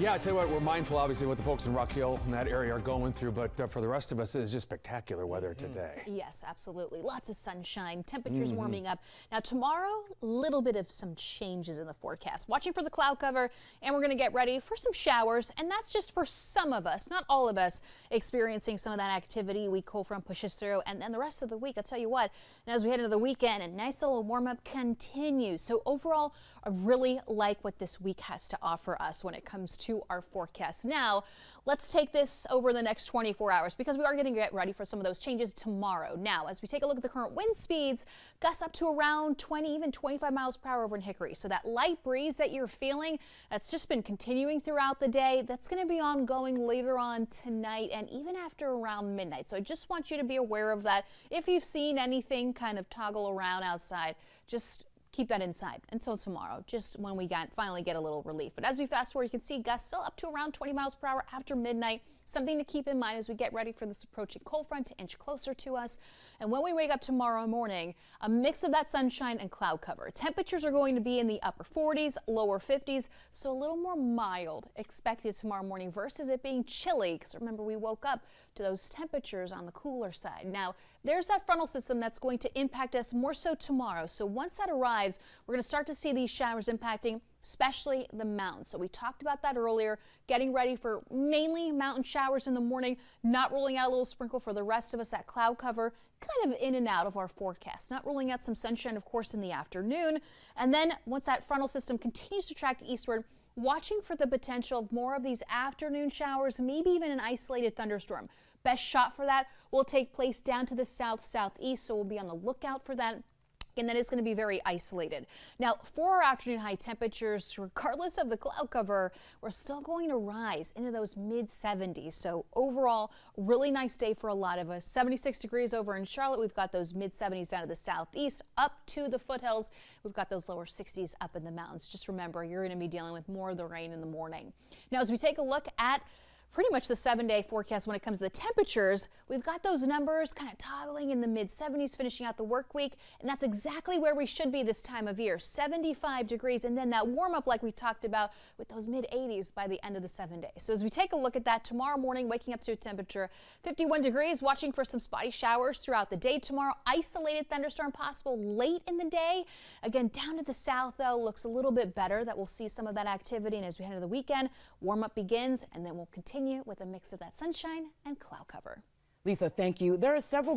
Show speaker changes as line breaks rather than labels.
Yeah, I tell you what, we're mindful, obviously, what the folks in Rock Hill and that area are going through, but for the rest of us, it is just spectacular weather today.
Yes, absolutely. Lots of sunshine, temperatures warming up. Now, tomorrow, a little bit of some changes in the forecast. Watching for the cloud cover, and we're going to get ready for some showers, and that's just for some of us, not all of us, experiencing some of that activity. We cold front pushes through, and then the rest of the week, I'll tell you what, and as we head into the weekend, a nice little warm up continues. So overall, I really like what this week has to offer us when it comes to our forecast. Now, let's take this over the next 24 hours because we are going to get ready for some of those changes tomorrow. Now, as we take a look at the current wind speeds, gusts up to around 20, even 25 miles per hour over in Hickory. So that light breeze that you're feeling, that's just been continuing throughout the day. That's going to be ongoing later on tonight and even after around midnight. So I just want you to be aware of that. If you've seen anything kind of toggle around outside, just keep that inside until tomorrow, just when we finally get a little relief. But as we fast forward, you can see gusts still up to around 20 miles per hour after midnight. Something to keep in mind as we get ready for this approaching cold front to inch closer to us. And when we wake up tomorrow morning, a mix of that sunshine and cloud cover. Temperatures are going to be in the upper 40s, lower 50s, so a little more mild expected tomorrow morning versus it being chilly, because remember, we woke up to those temperatures on the cooler side. Now, there's that frontal system that's going to impact us more so tomorrow. So once that arrives, we're going to start to see these showers impacting especially the mountains. So we talked about that earlier, getting ready for mainly mountain showers in the morning, not ruling out a little sprinkle for the rest of us. That cloud cover kind of in and out of our forecast, not ruling out some sunshine, of course, in the afternoon. And then once that frontal system continues to track eastward, watching for the potential of more of these afternoon showers, maybe even an isolated thunderstorm. Best shot for that will take place down to the southeast, so we'll be on the lookout for that. And that is going to be very isolated. Now, for our afternoon high temperatures, regardless of the cloud cover, we're still going to rise into those mid 70s. So overall, really nice day for a lot of us. 76 degrees over in Charlotte. We've got those mid 70s down to the southeast, up to the foothills. We've got those lower 60s up in the mountains. Just remember, you're going to be dealing with more of the rain in the morning. Now, as we take a look at pretty much the 7-day forecast when it comes to the temperatures, we've got those numbers kind of toggling in the mid 70s finishing out the work week, and that's exactly where we should be this time of year, 75 degrees, and then that warm up like we talked about with those mid 80s by the end of the 7 days. So as we take a look at that tomorrow morning, waking up to a temperature 51 degrees, watching for some spotty showers throughout the day tomorrow, isolated thunderstorm possible late in the day. Again, down to the south though, looks a little bit better that we'll see some of that activity, and as we head into the weekend, warm up begins, and then we'll continue with a mix of that sunshine and cloud cover.
Lisa, thank you. There are several